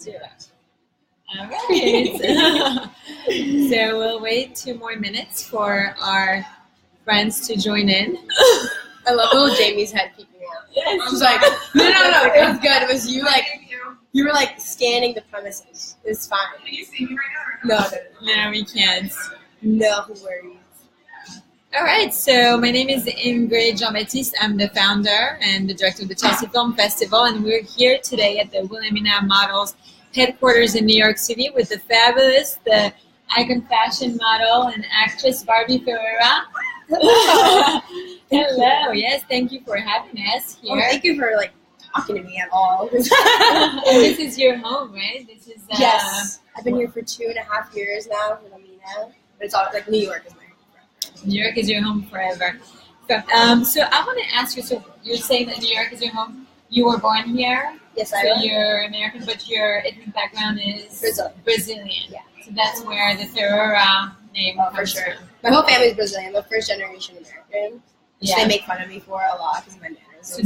0. All right. So we'll wait 2 more minutes for our friends to join in. I love little Jamie's head peeking out. She's like, no, it was good. It was you, like, you were like scanning the premises. It's fine. Can you see me right now? No, we can't. No worries. All right, so my name is Ingrid Jean-Baptiste. I'm the founder and the director of the Chelsea Film Festival, and we're here today at the Wilhelmina Models headquarters in New York City with the fabulous, the icon fashion model and actress Barbie Ferreira. Hello. Yes, thank you for having us here. Oh, thank you for like talking to me at all. And this is your home, right? This is yes. I've been here for 2.5 years now, Wilhelmina. But it's all like New York is my home. New York is your home forever. So I want to ask you. So you're saying that New York is your home. You were born here. Yes, so I am. You're American, but your ethnic background is Brazilian. Yeah. So that's where the Ferreira name comes for sure. from. My whole family is Brazilian. I'm a first generation American, which Yeah. they make fun of me for a lot because of my manners. So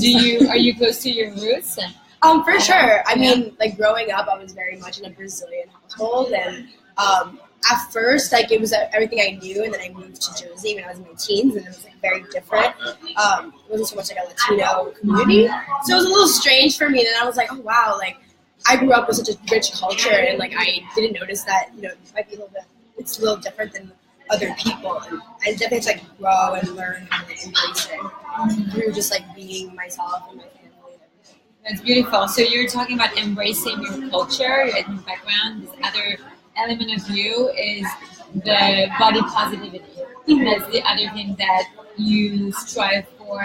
are you close to your roots? For sure. I mean, like growing up, I was very much in a Brazilian household, and at first, like it was everything I knew, and then I moved to Jersey when I was in my teens, and it was like very different. It wasn't so much like a Latino community, so it was a little strange for me. And then I was like, oh wow, like I grew up with such a rich culture, and like I didn't notice that it might be it's a little different than other people, and I definitely had to like grow and learn how to embrace it through just like being myself and my family and everything. That's beautiful. So you're talking about embracing your culture, your ethnic background. This other element of you is the body positivity. That's the other thing that you strive for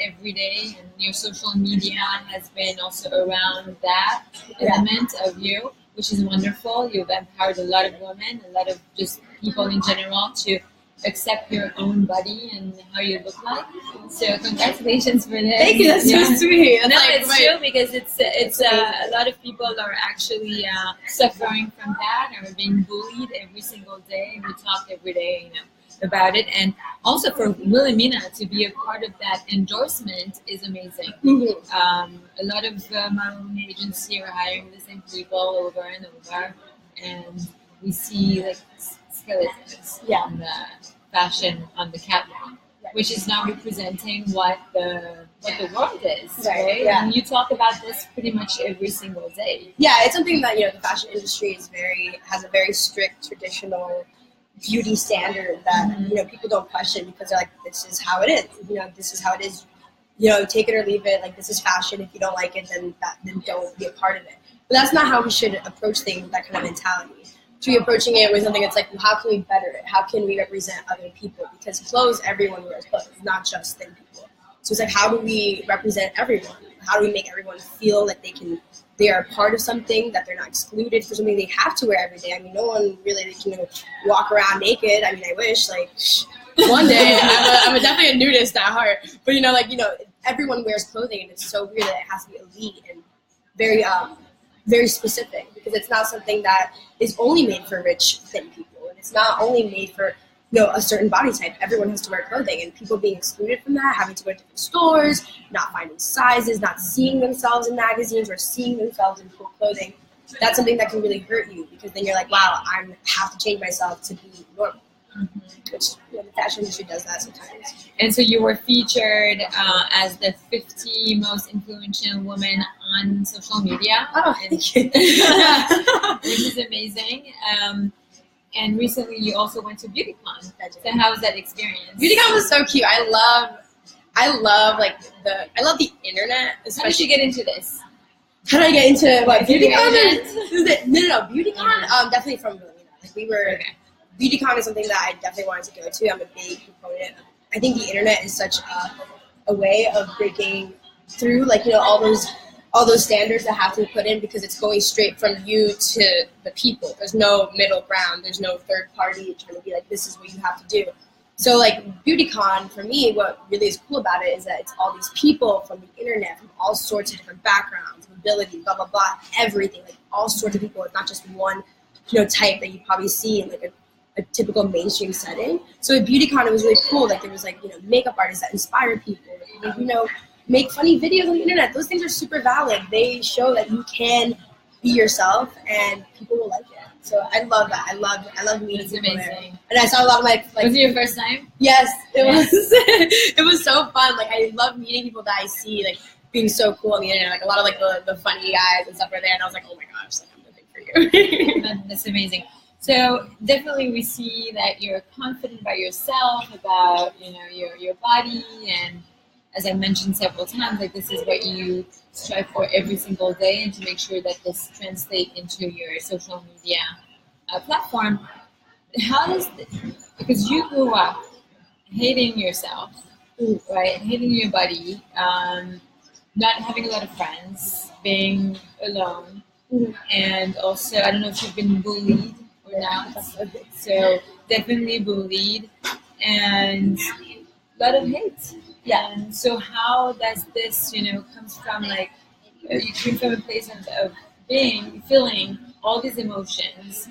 every day, and your social media has been also around that element of you, which is wonderful. You've empowered a lot of women, a lot of just people in general to accept your own body and how you look like. So congratulations for this. Thank you. That's so sweet. No, it's true because it's a lot of people are actually suffering from that, or being bullied every single day. We talk every day, about it, and also for Wilhelmina to be a part of that endorsement is amazing. Mm-hmm. A lot of my own agency are hiring the same people over and over, and we see like skeletons on the fashion on the catwalk, which is now representing what the world is, right? Yeah. And you talk about this pretty much every single day. Yeah, it's something that the fashion industry has a very strict traditional beauty standard that people don't question because they're like, this is how it is. This is how it is. Take it or leave it. Like, this is fashion. If you don't like it, then don't be a part of it. But that's not how we should approach things with that kind of mentality. To be approaching it with something that's like, well, how can we better it? How can we represent other people? Because everyone wears clothes, not just thin people. So it's like, how do we represent everyone? How do we make everyone feel like they are a part of something, that they're not excluded for something they have to wear every day? I mean, no one really can walk around naked. I mean, I wish, like, one day. I'm definitely a nudist at heart. But, everyone wears clothing, and it's so weird that it has to be elite and very, very specific, because it's not something that is only made for rich, thin people. And it's not only made for a certain body type. Everyone has to wear clothing, and people being excluded from that, having to go to different stores, not finding sizes, not seeing themselves in magazines or seeing themselves in cool clothing, that's something that can really hurt you, because then you're like, wow, I have to change myself to be normal. Which the fashion industry does that sometimes. And so you were featured as the 50 most influential women on social media. Oh, thank you. Which is amazing. And recently you also went to beautycon. So how was that experience? Beautycon was so cute. I love the internet. Especially. How did you get into this? How did I get into what, beautycon? No, beautycon. Definitely from Wilhelmina. Like we were. Okay. BeautyCon is something that I definitely wanted to go to. I'm a big proponent. I think the internet is such a way of breaking through, all those standards that have to be put in, because it's going straight from you to the people. There's no middle ground. There's no third party trying to be like, this is what you have to do. So BeautyCon, for me, what really is cool about it is that it's all these people from the internet, from all sorts of different backgrounds, mobility, blah, blah, blah, everything, all sorts of people. It's not just one, type that you probably see in a typical mainstream setting. So at BeautyCon, it was really cool. There was makeup artists that inspire people. Make funny videos on the internet. Those things are super valid. They show that you can be yourself, and people will like it. So I love that. I love meeting It's people amazing. there. And I saw a lot of my Was it your first time? Yes, it was. It was so fun. Like I love meeting people that I see like being so cool on the internet. Like a lot of like the funny guys and stuff were there, and I was like, oh my gosh, like I'm living for you. That's amazing. So definitely we see that you're confident about yourself, about your body, and as I mentioned several times, like this is what you strive for every single day, and to make sure that this translates into your social media platform. How does because you grew up hating yourself, right? Hating your body, not having a lot of friends, being alone, and also I don't know if you've been bullied or not. So definitely bullied and a lot of hate. Yeah. And so how does this, comes from like you came from a place of feeling all these emotions,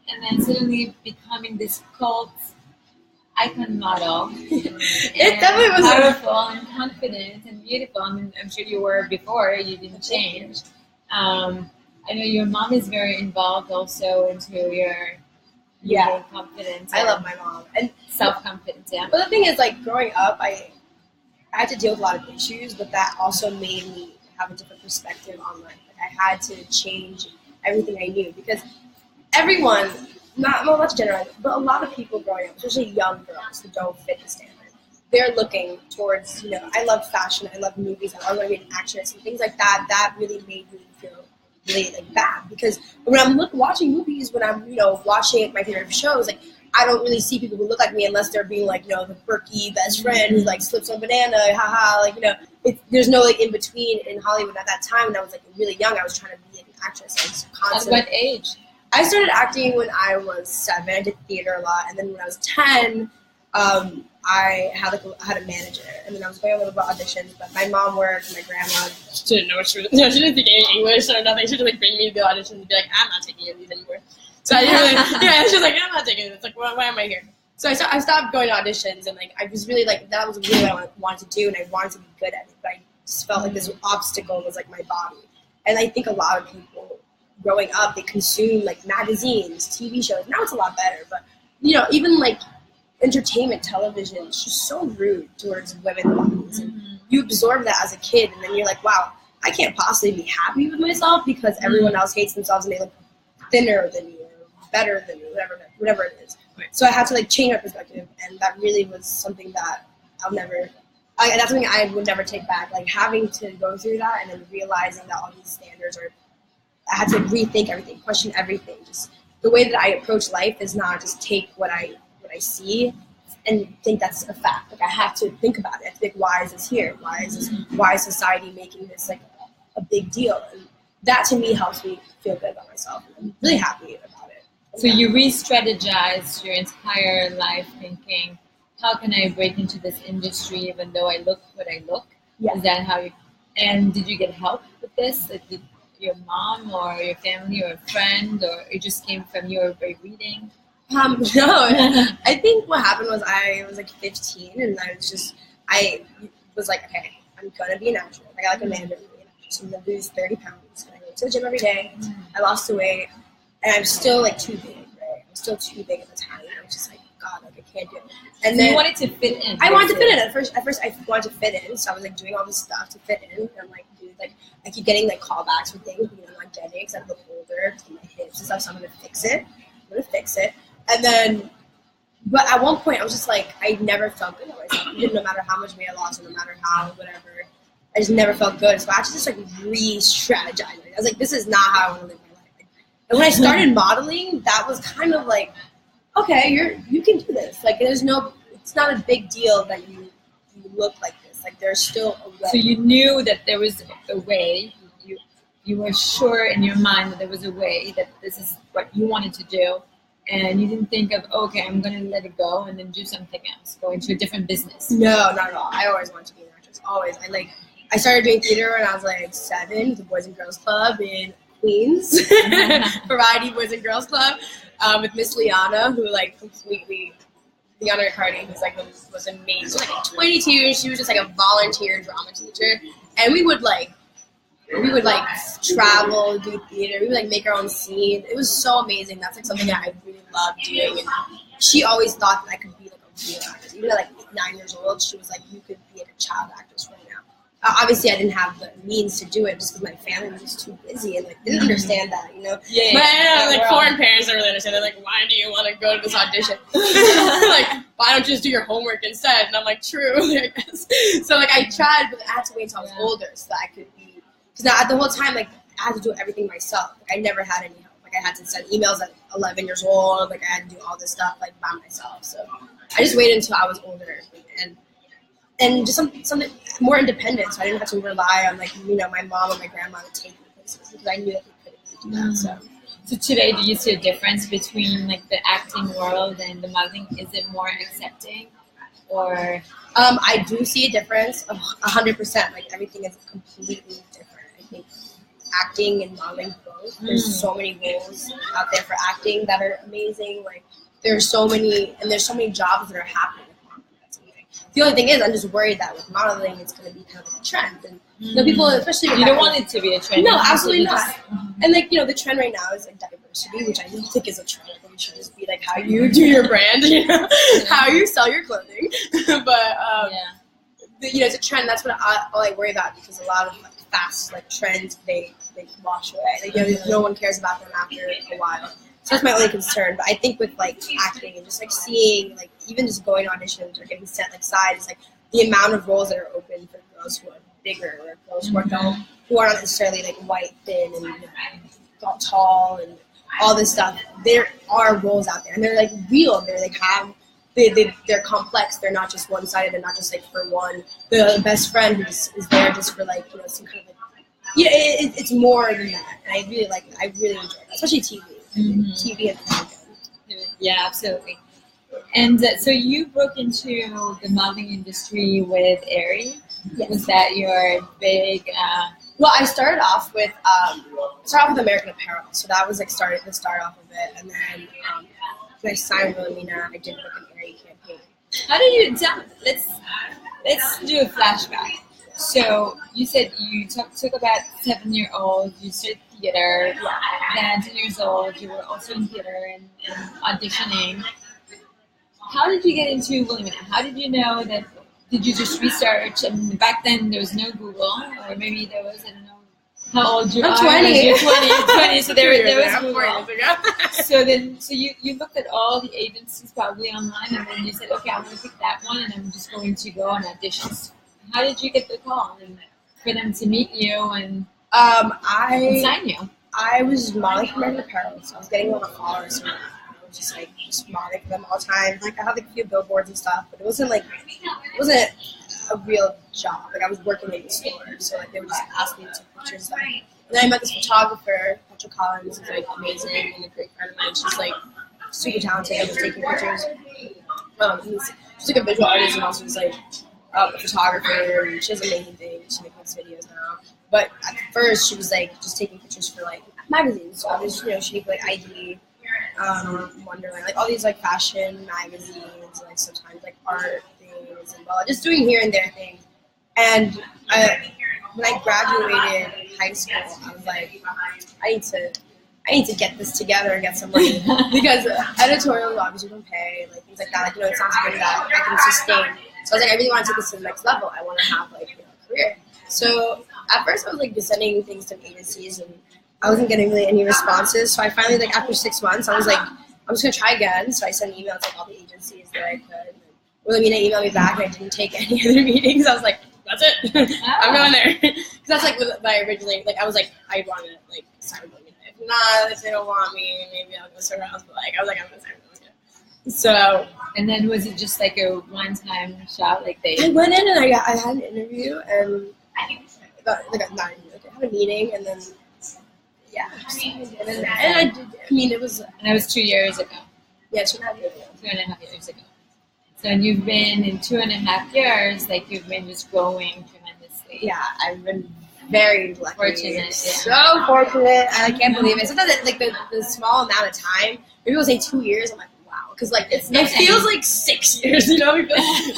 and then suddenly becoming this cult icon model. It definitely was powerful and confident and beautiful. I mean, I'm sure you were before. You didn't change. I know your mom is very involved also into your confidence. I love my mom and self-confidence. Yeah. But the thing is, like growing up, I had to deal with a lot of issues, but that also made me have a different perspective on life. Like I had to change everything I knew because everyone, not much generalize, but a lot of people growing up, especially young girls who don't fit the standard, they're looking towards, I love fashion, I love movies, I want to be an actress and things like that. That really made me feel really like bad because when I'm watching movies, when I'm, watching my favorite shows, like I don't really see people who look like me unless they're being like, the quirky best friend who like slips on a banana, haha, like, there's no like in between in Hollywood at that time. When I was like really young, I was trying to be an actress. I was constantly. At what age? I started acting when I was 7. I did theater a lot, and then when I was 10, I had a manager, and then I was going on little auditions. But my mom worked, my grandma didn't know what she was. She didn't speak any English or nothing. She would like bring me to the auditions and be like, "I'm not taking these anymore." So I didn't she was like, "I'm not taking it." It's like, why am I here? So I stopped going to auditions, and like I was really like that was really what I wanted to do, and I wanted to be good at it. But I just felt like this obstacle was like my body, and I think a lot of people growing up, they consume like magazines, TV shows. Now it's a lot better, but even like entertainment television, it's just so rude towards women's bodies. And you absorb that as a kid, and then you're like, wow, I can't possibly be happy with myself because everyone else hates themselves and they look thinner than me or better than me, whatever it is. Right. So I had to like change my perspective, and that really was something that that's something I would never take back. Like having to go through that and then realizing that all these standards I had to rethink everything, question everything. Just the way that I approach life is not just take what I see and think that's a fact. Like I have to think about it. I have to think, why is this here? Why is society making this like a big deal? And that to me helps me feel good about myself. And I'm really happy about it. So you re-strategized your entire life thinking, how can I break into this industry even though I look what I look? Yeah. Is that how you, and did you get help with this? Like did your mom or your family or a friend, or it just came from your reading? No, I think what happened was I was like 15 and I was like, okay, I'm going to be an actress. I got like a manager to be an actress. I'm going to lose 30 pounds. And I go to the gym every day. I lost the weight and I'm still like too big, right? I'm still too big at the time. And I was just like, God, like I can't do it. And so then you wanted to fit in. I wanted to fit in. At first I wanted to fit in. So I was like doing all this stuff to fit in. And I'm like, dude, like I keep getting like callbacks for things, I'm not getting because I look older to my hips and stuff. So I'm going to fix it. And then, but at one point I was just like, I never felt good about myself. No matter how much weight I lost or no matter how, whatever, I just never felt good. So I had to just like re-strategize. I was like, this is not how I want to live my life. And when I started modeling, that was kind of like, okay, you can do this. Like it's not a big deal that you look like this. Like there's still a way. So you knew that there was a way. You were sure in your mind that there was a way, that this is what you wanted to do. And you didn't think of, okay, I'm going to let it go and then do something else, go into a different business. No, not at all. I always wanted to be an actress, always. I started doing theater when I was like 7, the Boys and Girls Club in Queens, Variety Boys and Girls Club, with Miss Liana, who like completely, Liana Riccardi, who's like was amazing. She was like 22, she was just like a volunteer drama teacher, and we would like we would like travel, do theater. We would like make our own scene. It was so amazing. That's like something that I really loved doing. And she always thought that I could be like a real actress. Even at like 9 years old, she was like, you could be like a child actress right now. Obviously, I didn't have the means to do it just because my family was too busy and like didn't understand that, you know. Yeah. But I know, like foreign parents don't really understand. They're like, why do you want to go to this audition? Like, why don't you just do your homework instead? And I'm like, true, I guess. So like I tried, but I had to wait until I was older so that I could be. Because now the whole time, like I had to do everything myself. Like I never had any help. Like I had to send emails at 11 years old. Like I had to do all this stuff like by myself. So I just waited until I was older and just something more independent, so I didn't have to rely on like my mom and my grandma to take me places because I knew that they couldn't do that. So today, do you see a difference between like the acting world and the modeling? Is it more accepting, or? I do see a difference of 100%. Like everything is completely different. I think acting and modeling both. There's so many roles out there for acting that are amazing. Like there's so many jobs that are happening. The only thing is, I'm just worried that with modeling, it's going to be kind of like a trend, and people, especially you don't want it to be a trend. No, absolutely not. And like the trend right now is like diversity, which I don't think is a trend. I think it should just be like how you do your brand, how you sell your clothing. But it's a trend. That's what all I worry about because a lot of like fast like trends they wash away. Like no one cares about them after a while. So that's my only concern. But I think with like acting and just like seeing like even just going to auditions or getting sent like sides, like the amount of roles that are open for girls who are bigger or girls who are not necessarily like white, thin, and tall and all this stuff. There are roles out there and they're like real. They're like they're complex. They're not just one sided. They're not just like for one. The best friend who is there just for like some kind of like it's more than that. And I really like it. I really enjoy it, especially TV. TV and film. Yeah, absolutely. And so you broke into the modeling industry with Aerie. Yes. Was that your big? Well, I started off with American Apparel, so that was like the start off of it, and then when I signed Wilhelmina, I did like an Aerie campaign. How did you tell? Let's do a flashback. So you said you took about 7-year-old. You started theater. Then 10 years old, you were also in theater and auditioning. How did you get into Wilhelmina? How did you know that? Did you just research? And back then there was no Google, or maybe there was. I don't know how old you are. I'm 20. You're 20. So there was Google. So you looked at all the agencies probably online, and then you said, okay, I'm going to pick that one, and I'm just going to go on auditions. How did you get the call and for them to meet you and sign you? I was modeling for American Apparel, so I was getting a lot of followers. And I was just modeling for them all the time. Like I had like a few billboards and stuff, but it wasn't a real job. Like I was working in the store, so like they would just ask me to take pictures. And then I met this photographer, Patrick Collins, who's like amazing and a great friend of mine. She's like super talented and was taking pictures. She's like a visual artist and also just like a photographer, and she does amazing things. She makes videos now. But at first, she was like just taking pictures for like magazines. So I was, shooting for like ID, Wonderland, like all these like fashion magazines, like sometimes like art things, and just doing here and there things. And when I graduated high school, I was like, I need to get this together and get some money because editorial obviously don't pay, like things like that. Like, it sounds good that I can sustain. So I was like, I really want to take this to the next level. I want to have like a career. So at first I was like just sending things to agencies and I wasn't getting really any responses. So I finally like after 6 months I was like, I'm just gonna try again. So I sent emails to like all the agencies that I could. Wilhelmina emailed me back and I didn't take any other meetings. I was like, that's it. I'm going there. Because that's like my originally like I was like I want to like sign with Wilhelmina. If not, if they don't want me, maybe I'll go somewhere else. But like I was like I'm gonna sign with Wilhelmina. So and then was it just like a one-time shot? Like I went in and I had an interview and I had a meeting and then and I did. I mean it was. And that was 2 years ago. Yeah, 2.5 years ago. 2.5 years ago. So you've been in 2.5 years, like you've been just growing tremendously. Yeah, I've been very lucky. Fortunate. Yeah. So fortunate. I can't believe it. Sometimes like the small amount of time, maybe people say 2 years. I'm like, wow, because like it feels like 6 years, because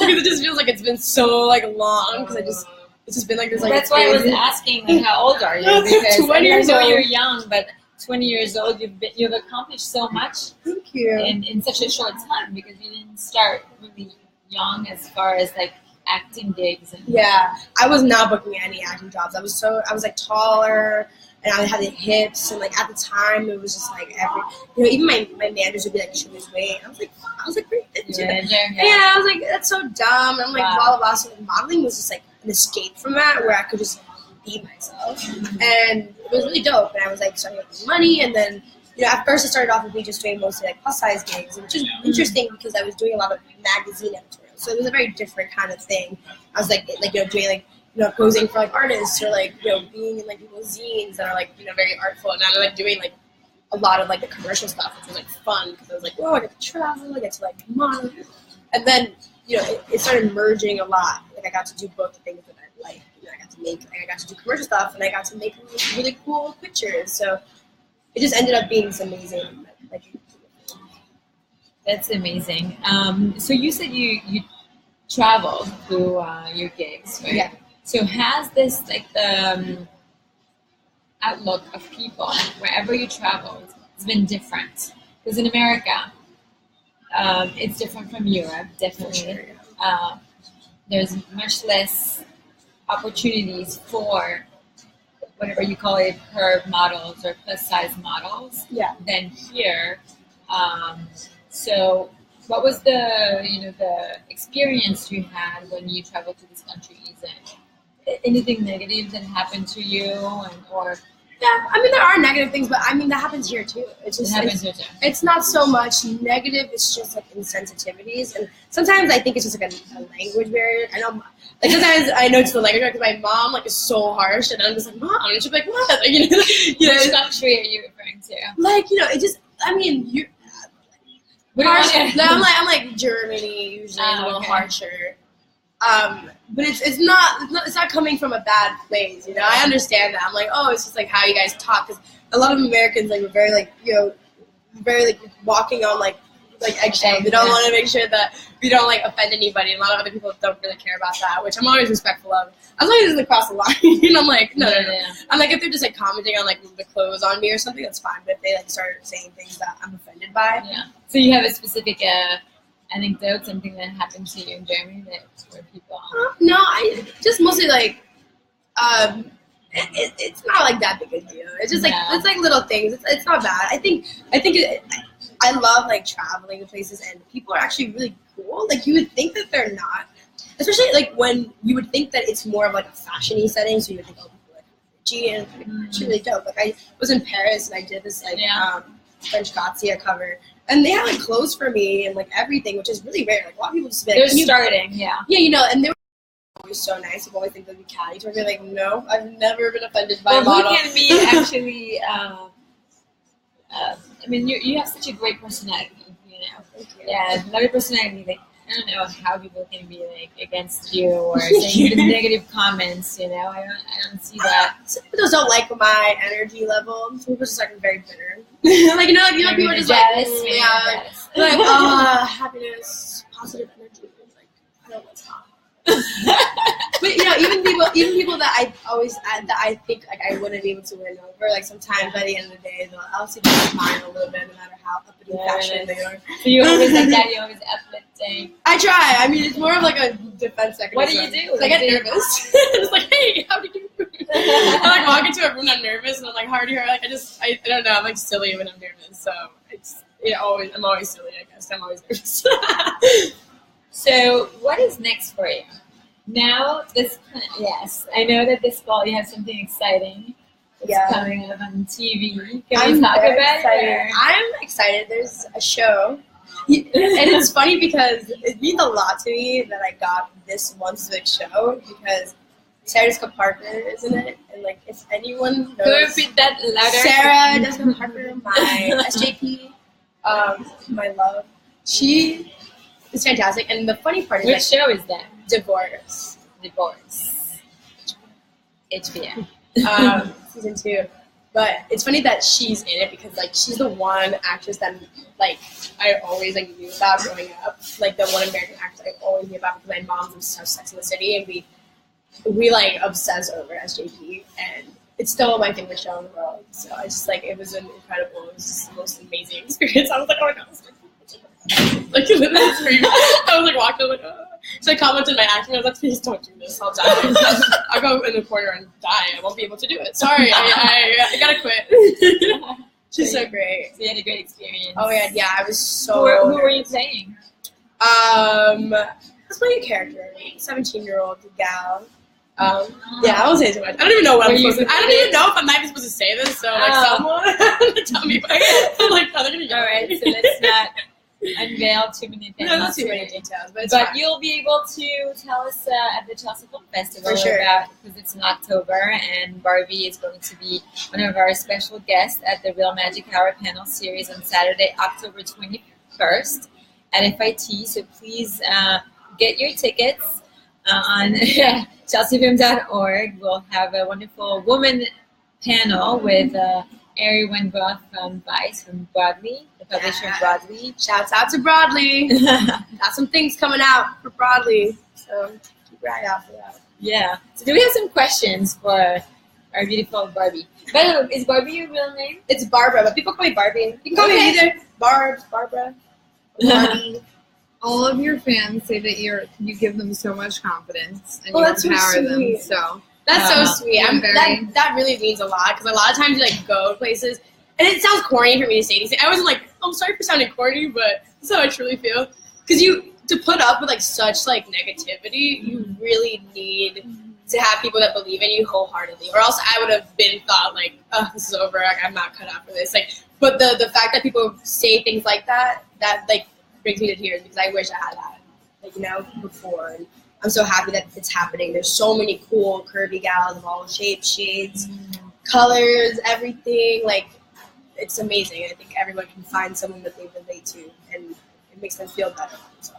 it just feels like it's been so like long. Because it's just been like this. Like, that's why I was asking, like, how old are you? Because 20 years I know old. you're young, but 20 years old, you've accomplished so much. Thank you. In such a short time, because you didn't start really young as far as like acting gigs. And Yeah, I was not booking any acting jobs. I was like taller, and I had the hips, and like at the time it was just like even my managers would be like, "Should lose weight?" I was like, pretty fit too. Yeah, I was like, that's so dumb. And I'm like, blah blah blah. So modeling was just like an escape from that, where I could just be myself, and it was really dope. And I was like starting making money, and then at first I started off with me just doing mostly like plus size gigs, which is interesting because I was doing a lot of magazine editorials. So it was a very different kind of thing. I was like doing like posing for like artists, or like being in like people's zines that are like very artful. And now I'm like doing like a lot of like the commercial stuff, which was like fun because I was like, whoa, I get to travel, I get to like model, and then it started merging a lot. Like I got to do both things that I like. I got to do commercial stuff, and I got to make really cool pictures. So it just ended up being this amazing like. That's amazing. So you said you travel through your gigs, right? Yeah. So has this like the outlook of people wherever you traveled has been different? Because in America, it's different from Europe, definitely. There's much less opportunities for whatever you call it, curve models or plus size models than here. So what was the experience you had when you traveled to these countries, and anything negative that happened to you, or? Yeah, I mean there are negative things, but I mean that happens here too. It's not so much negative; it's just like insensitivities, and sometimes I think it's just like a language barrier. I know, like sometimes I know it's the language barrier because my mom like is so harsh, and I'm just like, Mom, and she's like, what? Like, Which country are you referring to? Like it just. I mean you. I'm like Germany usually is a little harsher, but it's not coming from a bad place. I understand that. I'm like, oh, it's just like how you guys talk, because a lot of Americans like we're very like very like walking on like eggshells. We don't want to make sure that we don't like offend anybody. And a lot of other people don't really care about that, which I'm always respectful of. As long as it doesn't cross the line, I'm like, no. I'm like, if they're just like commenting on like the clothes on me or something, that's fine. But if they like start saying things that I'm offended by, So you have a specific anecdote, something that happened to you in Germany where people? No, I just mostly like, it's not like that big a deal. It's just like it's like little things. It's not bad. I love like traveling to places, and people are actually really cool. Like you would think that they're not, especially like when you would think that it's more of like a fashion-y setting. So you would think, oh, people like G, and it's really dope. Like I was in Paris and I did this like French Grazia cover, and they had like clothes for me and like everything, which is really rare. Like a lot of people just be like, they're starting, and they were always so nice. People always think they'd be catty. So I'd be like, no, I've never been offended by a model. Who can be actually? I mean, you have such a great personality, Thank you. Yeah, love your personality. Like, I don't know how people can be like against you or saying the negative comments. I don't see that. Some people just don't like my energy level. Some people just like very bitter. like people are just jealous, like happiness, positive energy. Like I don't like that. But even people that I think like I wouldn't be able to win over. Like sometimes by the end of the day, they'll also just smile a little bit, no matter how uppity fashion they are. So you always like that. You always uplifting. I try. I mean, it's more of like a defense mechanism. What do you do? I get nervous. It's like, hey, how did you? I like walk into a room, I'm nervous, and I'm like, how are you? Like I don't know. I'm like silly when I'm nervous, so I'm always silly. I guess I'm always nervous. So what is next for you? Now, I know that this fall you have something exciting. It's coming up on TV. Can we talk about it? I'm excited. There's a show. And it's funny because it means a lot to me that I got this one specific show because Sarah Jessica Parker is in it. And like, if anyone knows. Can you repeat that louder? Sarah Jessica Parker, my SJP, my love. She is fantastic. And the funny part is which show is that? Divorce. HBO. Season 2. But it's funny that she's in it because like she's the one actress that like I always like knew about growing up. Like the one American actress I always knew about because my mom's obsessed with Sex and the City, and we we like obsess over SJP, and it's still my favorite show in the world. So I just like, it was it was just the most amazing experience. I was like, oh my god, like literally screaming. I was like walking, like, oh. So I commented my acting. I was like, please don't do this. I'll die. I'll go in the corner and die. I won't be able to do it. Sorry, I gotta quit. She's so great. So you had a great experience. Oh yeah, I was so. Who were you playing? I was playing a character, 17-year-old gal. Yeah, I won't say too much. I don't even know what I'm supposed to. I don't even know if I'm not even supposed to say this. So like, someone tell me. I'm like, oh, they're gonna get all right. So let's not unveil too many things. No, not too many details, but you'll be able to tell us at the Chelsea Film Festival for sure, because it's in October, and Barbie is going to be one of our special guests at the Real Magic Hour panel series on Saturday, October 21st at FIT. So please get your tickets on chelseafilm.org. We'll have a wonderful woman panel with Ari Wengroth from Vice, from Broadly, the publisher of Broadly. Shouts out to Broadly. Got some things coming out for Broadly, so keep your eye out for that. Yeah. So do we have some questions for our beautiful Barbie? By the way, is Barbie your real name? It's Barbara, but people call me Barbie. You can call me either Barbs, Barbara, Barbie. All of your fans say that you give them so much confidence and that's you empower so them. sweet. So that's so sweet. That really means a lot, because a lot of times you like go places, and it sounds corny for me to say these things. I wasn't like, I'm sorry for sounding corny, but this is how I truly feel. Because to put up with like such like negativity, you really need to have people that believe in you wholeheartedly, or else I would have been thought like, oh, this is over. Like, I'm not cut out for this. Like, but the fact that people say things like that like brings me to tears, because I wish I had that, like, you know, before. And I'm so happy that it's happening. There's so many cool curvy gals of all shapes, shades, colors, everything. Like, it's amazing. I think everyone can find someone that they relate to, and it makes them feel better. So.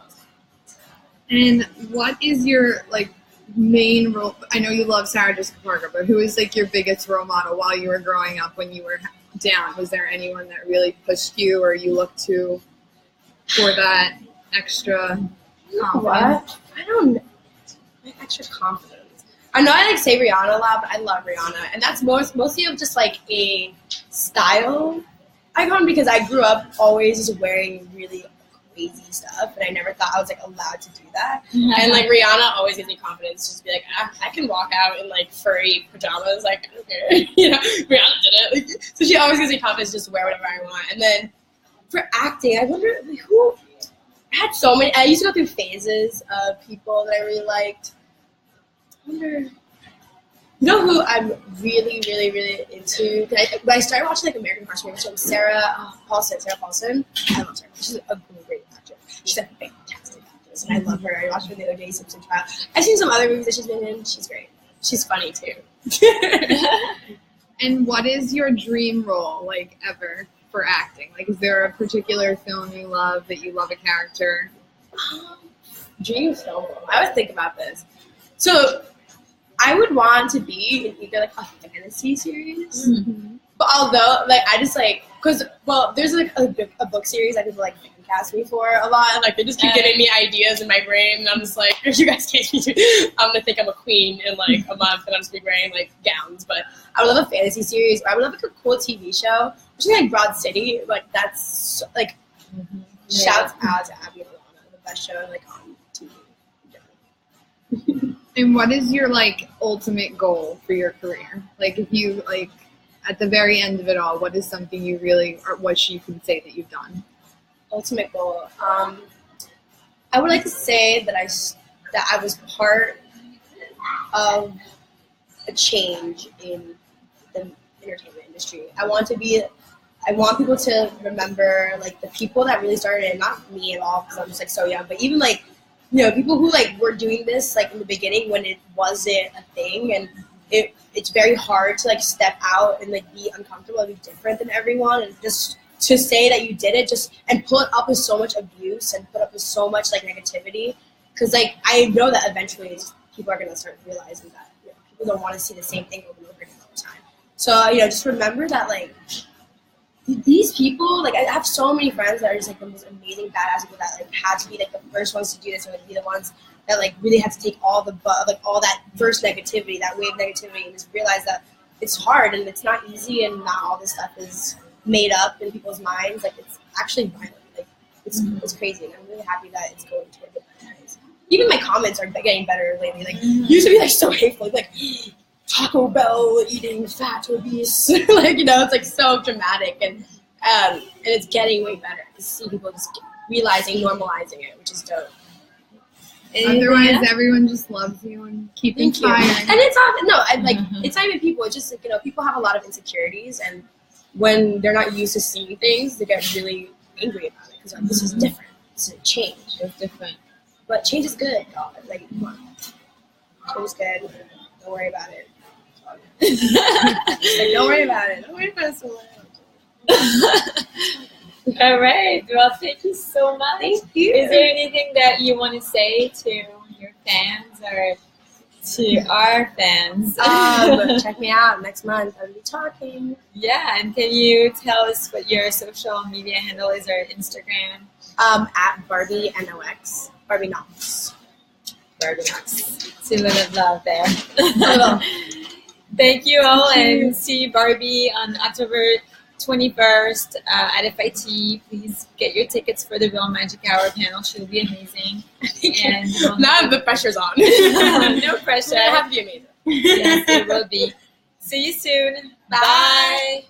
And what is your like main role? I know you love Sarah Jessica Parker, but who is like your biggest role model while you were growing up when you were down? Was there anyone that really pushed you, or you looked to for that extra confidence? What? I don't know. My extra confidence. I know I like say Rihanna a lot, but I love Rihanna, and that's mostly of just like a style icon, because I grew up always just wearing really crazy stuff, and I never thought I was like allowed to do that. And like Rihanna always gives me confidence, just to be like, I can walk out in like furry pajamas, like I don't care. You know, Rihanna did it. Like, so she always gives me confidence just to wear whatever I want. And then for acting, I wonder like, who. I had so many. I used to go through phases of people that I really liked. I wonder. You know who I'm really, really, really into? When I started watching like American Horror Story, so Sarah Paulson. I love Sarah. She's a great actress. She's a fantastic actress, and I love her. I watched her the other day, Simpson Trial. I've seen some other movies that she's been in. She's great. She's funny too. And what is your dream role, like, ever for acting? Like, is there a particular film you love, that you love a character? Dream film. I would think about this. So, I would want to be in either, like, a fantasy series. Mm-hmm. But although, like, I just, like, because, well, there's, like, a book series that people, like, fan cast me for a lot. And, like, they just keep giving me ideas in my brain. And I'm just like, you guys can't be I'm going to think I'm a queen in, like, a month. And I'm just be wearing, like, gowns. But I would love a fantasy series. Or I would love, like, a cool TV show. Especially, like, Broad City. Like, that's, like, shouts out to Abby Alana. The best show, like, on TV. And what is your, like, ultimate goal for your career? Like, if you, like, at the very end of it all, what is something you really, or what you can say that you've done? Ultimate goal. I would like to say that I was part of a change in the entertainment industry. I want people to remember, like, the people that really started it, not me at all, because I'm just, like, so young, but even, like, you know, people who, like, were doing this, like, in the beginning when it wasn't a thing, and it's very hard to, like, step out and, like, be uncomfortable and be different than everyone, and just to say that you did it, and put up with so much abuse and put up with so much, like, negativity, because, like, I know that eventually people are going to start realizing that, you know, people don't want to see the same thing over and over again all the time. So, you know, just remember that, like, these people, like, I have so many friends that are just, like, the most amazing, badass people that, like, had to be, like, the first ones to do this, or, like, be the ones that like really had to take all that first negativity, that wave of negativity, and just realize that it's hard and it's not easy, and not all this stuff is made up in people's minds. Like, it's actually violent. Like, it's crazy, and I'm really happy that it's going toward the better ways. Even my comments are getting better lately. Like, used to be like so hateful, like Taco Bell eating fat obese. Like, you know, it's like so dramatic, and it's getting way better to see people just realizing, normalizing it, which is dope. Otherwise, everyone just loves you and keep inspiring. And it's not it's not even people. It's just like, you know, people have a lot of insecurities, and when they're not used to seeing things, they get really angry about it because like, this is different. This is a change. It's different. But change is good, God. Like, come on. Change is good. Don't worry about it. Like, don't worry about it. Don't worry about it so much. All right. Well, thank you so much. Thank you. Is there anything that you want to say to your fans or to our fans? Check me out next month. I'll be talking. Yeah, and can you tell us what your social media handle is or Instagram? At Barbie NOX. Barbie Knox. Barbie Knox. See a little love there. Thank you all, and see Barbie on October 21st at FIT. Please get your tickets for the Real Magic Hour panel. She'll be amazing. And now the pressure's on. No pressure. It'll have to be amazing. Yes, it will be. See you soon. Bye.